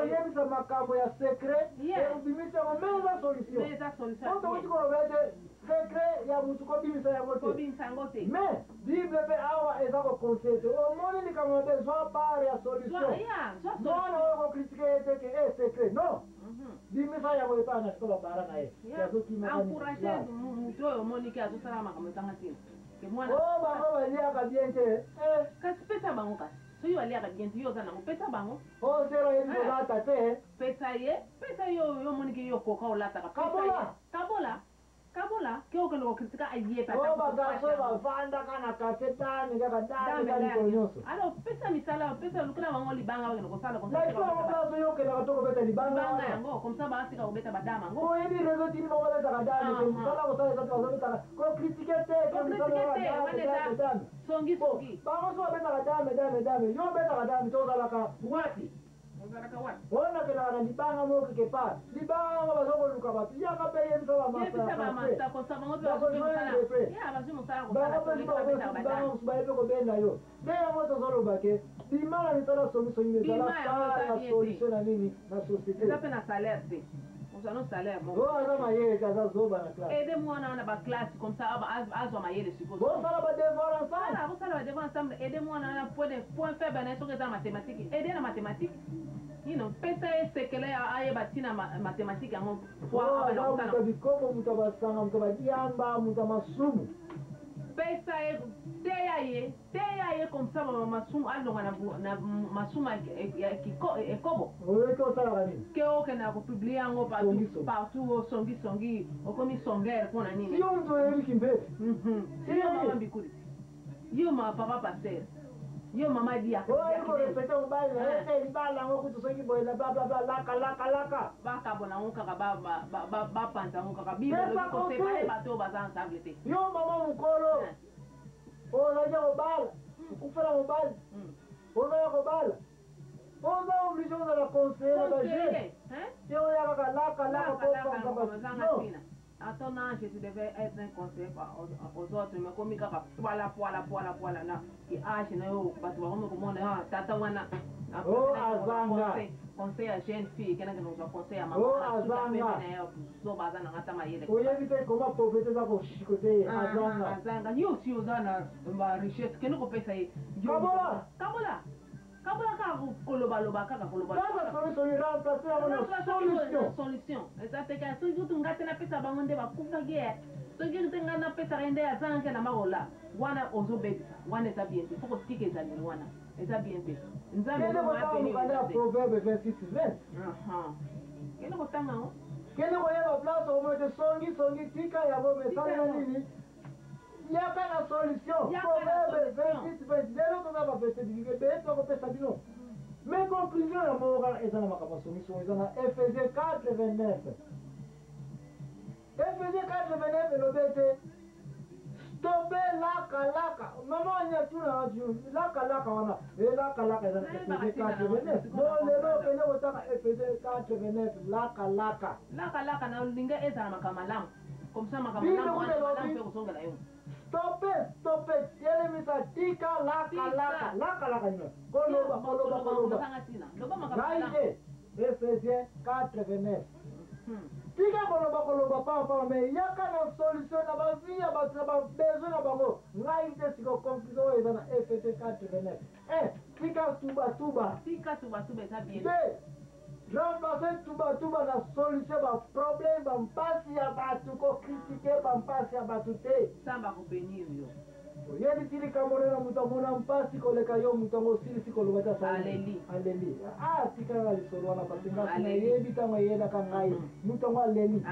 yebisa makambo ya secret ubimisa meza solution donc uti ko bete secret ya mutu ko bimisa ya ngote mais bible pe awa eza ko conseil o moni ni kama besoin par ya solution non o ko critiquer te que secret non bimisa ya ngote pana ko bara na ye encourager mutu o moni ke azosala makambo tangatina ke mwana bango balia ka bien te kasi pesa bango kasi so yo aliaka bien yo kana pesa bango zero yebi lata te pesa yo moni ke yo koka olata ka kabola ke o kelo kritika aye pa bagaso bavanda kana kasetani kaka dani konyoso alors pesa misala pesa lukula bango libanga bakeno kosala konsa yo kena katoko beta libanga yango comme ça batika obeta badama ngo yebi rezo tini bango beta kadani ke musala kosala kata kosala ko kritike te songi bango so beta kadame yo beta kadame to kala ka wati wana kena na libanga mo ke pa libanga bazoko luka batu ya ka peye mso ba masa ko sa bango ba ya bazu musala ko sala ko beta badama ba ebe ko benda yo de mo to zolo bake bimala ni tala solution ni tala solution na nini na société ça fait na salaire c'est on a un salaire bon ça m'a yé kaza zoba na classe aidez-moi na ba classe comme ça azo ma yé les suppose bon ça va devoir ensemble vous ça va devoir ensemble aidez-moi na point faible na sur les mathématiques aider la mathématique pesa esekele aye batina mathématique yango bikomo mutu abasanga mutu abadiamba mutu amasumu pesa teya ye comme ça masumu alonga na masumu ekobo oyeke osalaka nini ke okenda kopublie yango partout songi okomi songere mpona nini yo mutu oyebiki mpe yo mama mbikuli yo ma papa pasteur yo mama dia ko respecte mobali na libala ngo kutu soki boye la bla bla bla laka baka bona ngo kaka ba panta ngo kaka bible ko separe bato baza ensemble te yo mama mukolo la yo bala ufela mobali ya ko bala za obligé de la conseiller la je yo ya kaka laka ko à ton âge, tu devais être un conseiller aux autres, mais comme il y a poila, là, et âge, tata wana, conseil à jeune fille, qui nous a conseillé à maman, comment profiter ça pour chicoter, azanga, yo aussi aux ânes, ma richesse, que nous peut essayer. Kabola ka koloba kaka koloba. Solution. Exacte ka so jutu ngate na pesa bango nde bakufa ge. So jutu ngana pesa rende ya zanke na magola. Wana ozo bebisa. Wana eza bien. Faut que tike za ni wana. Eza bien pe. Nzambe no ma pe ni kana proverbe 26:20. Kene ko tanga ngo. Kene ko yeba place au moins de songi tika ya bo mesana nini. Yaka na solution. Proverbe 26:20. Lelo to ba pesa dinge be to ko pesa bino. Mais conclusion ya moral eza na makambo solution eza na Ephésiens 4:29. Ephésiens 4:29 lobete stopper laka. Maman nya tuna radio laka wana. Laka eza na Ephésiens 4:29. Bon lelo kene otaka Ephésiens 4:29 laka. Laka na linga eza na makambo lamu. Comme ça makambo lamu wana pe kusonga la yo. Stop it. Yele misa tika laka nyo. Koloba. Raide. Ephésiens 4:29. Tika koloba papa mais yaka na solution na ba vie ba besoin na bango. Raide siko conclusion eza na Ephésiens 4:29. Tika tuba. Eza bien. Remplacer tuba na solution ba problème ba mpasi ya batu ko critiquer ba mpasi ya batu te. Samba ko benir yo. Yedi tili kamona mutamona mpasi koleka yo mutango sili siko lobata sa. Aleli. Tika ngali solo na patinga na yebi tanga yeda kangai. Mutango aleli.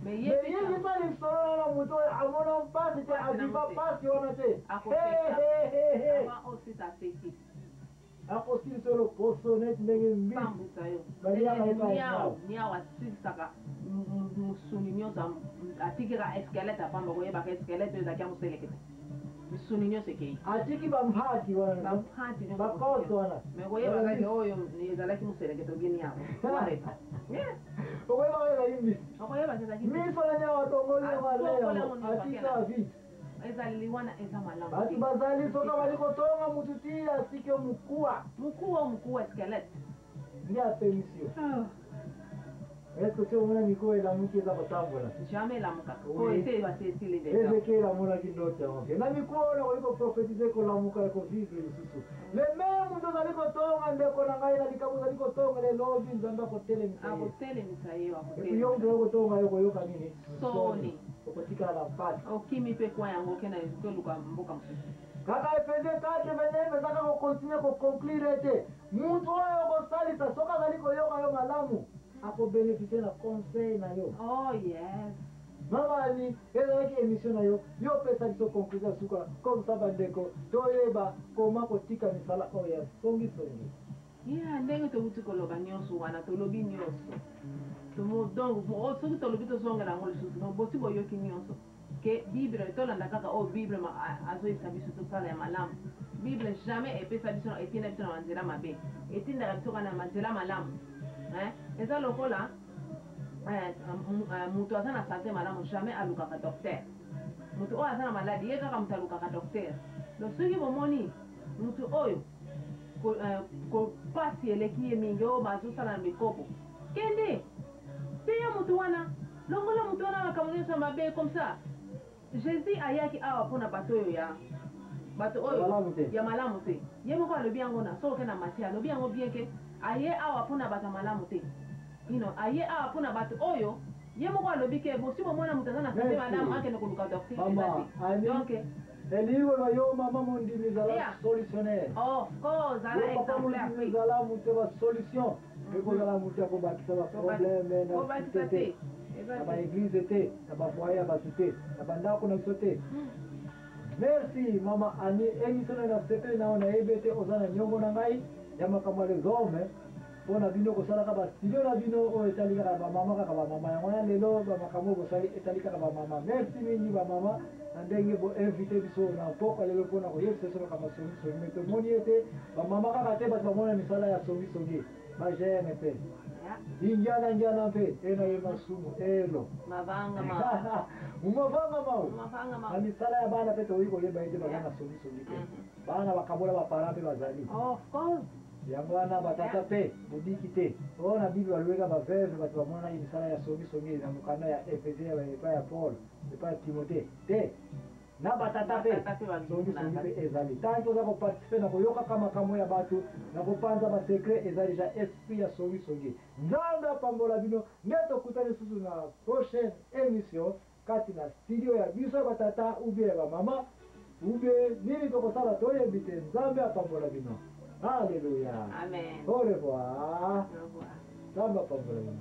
Mais yebi pali solo na muto amona mpasi te adiba pasi wana te. Ama aussi ta feki. Ako si solo posonet ndenge mbi. Pambusa yo. Niawa sisaka musuni nyoza atikira eskeleta pamba ko yeba ka eskeleta yo zakia muselekete. Musuni nyoza kei. Atiki bamhati wana. Bamhati nyoza. Bakoto wana. Me ko yeba ka oyo ni zalaki muselekete geni yabo. Wareta. Ko yeba ka imbi. Ko yeba ka imbi. Mi fanya nyawa tongoli wale. Atika vit. Ezaliwana eza malamu. Batu bazali soka baliko tonga mututia sikio mukua eskelete. ndia permission. Oh. Est-ce que tu as un micro et la mouille qui est à votre table? Jamais la mouka. Oui. Faut essayer de passer ici les Et déjà. c'est qui la moula qui doit te manquer. La micro, on va prophétiser que la mouka est vivre le sous. Les mêmes nous allons tonga ndeko na ngai na likabu za liko tonga le lobby nzamba ko tele Ah, misa. hoteli misayo, Et puis hoteli. yo ndo tonga yo yoka nini? Soni. Kotika la pati. Okimi pe kwa yango kena kweluka mboka mfupi. Kaka efeze kate venye zaka ko continue ko conclure te. Muntu oyo ko salisa soka zaliko yoka yo malamu. Ako bénéficier na conseil na yo. Oh yes. Mama ni ezalaki émission na yo yo pesa biso conclusion suka comme ça bandeko toyeba koma kotika misala oyo ya songisongi. Yeah, ndenge tokuti koloba nyonso wana tolobi nyonso. Donc soki tolobi tozongela yango lisusu donc bosi boyoki nyonso ke bible tolanda kaka oyo bible azoyebisa biso tosala ya malamu. Bible jamais epesa biso etinda biso na manzela mabe etindaka biso kana na manzela malamu. Eza lokola mutu aza na sante malamu jamais alukaka docteur. Mutu oyo aza na maladi ye kaka mutu alukaka docteur. Donc soki bomoni mutu oyo pasi eleki ye mingi oyo bazosala na mikopo kende teya mutu wana longola mutu wana makambo nyonso mabe comme ça. Jésus ayaki awa mpona bato oyo ya bato oyo ya malamu te ye moko alobi yango na soki na Matthieu alobi yango bien ke aye awa mpona bato malamu te aye awa mpona bato oyo ye moko alobi ke bosi bomona mutu aza na sante malamu akende koluka docteur donc eliwe na yo mama mondimi zala solutionnaire. Of course, zala exemplaire pe. Zala mutu ba solution. Eko zala mutu ko bakisa ba problème na tete. Na ba église te, na ba foyer ba tete, na ba ndako na sote. Merci mama ani émission na sepe na ona ebete ozana nyongo na ngai ya makambo les hommes. Pona bino ko sala ka ba studio na bino o etalika ba mama ka ba mama ya lelo ba makambo ko sali etalika ba mama. Merci mingi ba mama. Ndenge bo invité biso na poko lelo pona ko yesa so ka masongi so meto moni ete ba mama ka te ba mona misala ya songi songi ba jene pe njana pe ena ye masumu elo mavanga ma misala ya bana pe to iko ye ba ite ba na songi songi pe bana bakabola ba para pe bazali of course yango wana batata pe budiki te ona bibi waliweka baveve batu bamona hii misala ya songi songi na mukanda ya Efesia ya Paul ya Timote te na batata pe songi songi pe ezali tanto za koparticipe na koyoka kama kamo ya batu na kopanza ba secret ezali ja esprit ya songi songi nzambe apambola bino ndeto kutani susu na prochaine émission kati na studio ya biso batata ubie ba mama ubie nini tokosala toyebi te nzambe apambola bino. Alléluia. Amen. Au revoir. Au revoir. Samba Pambola.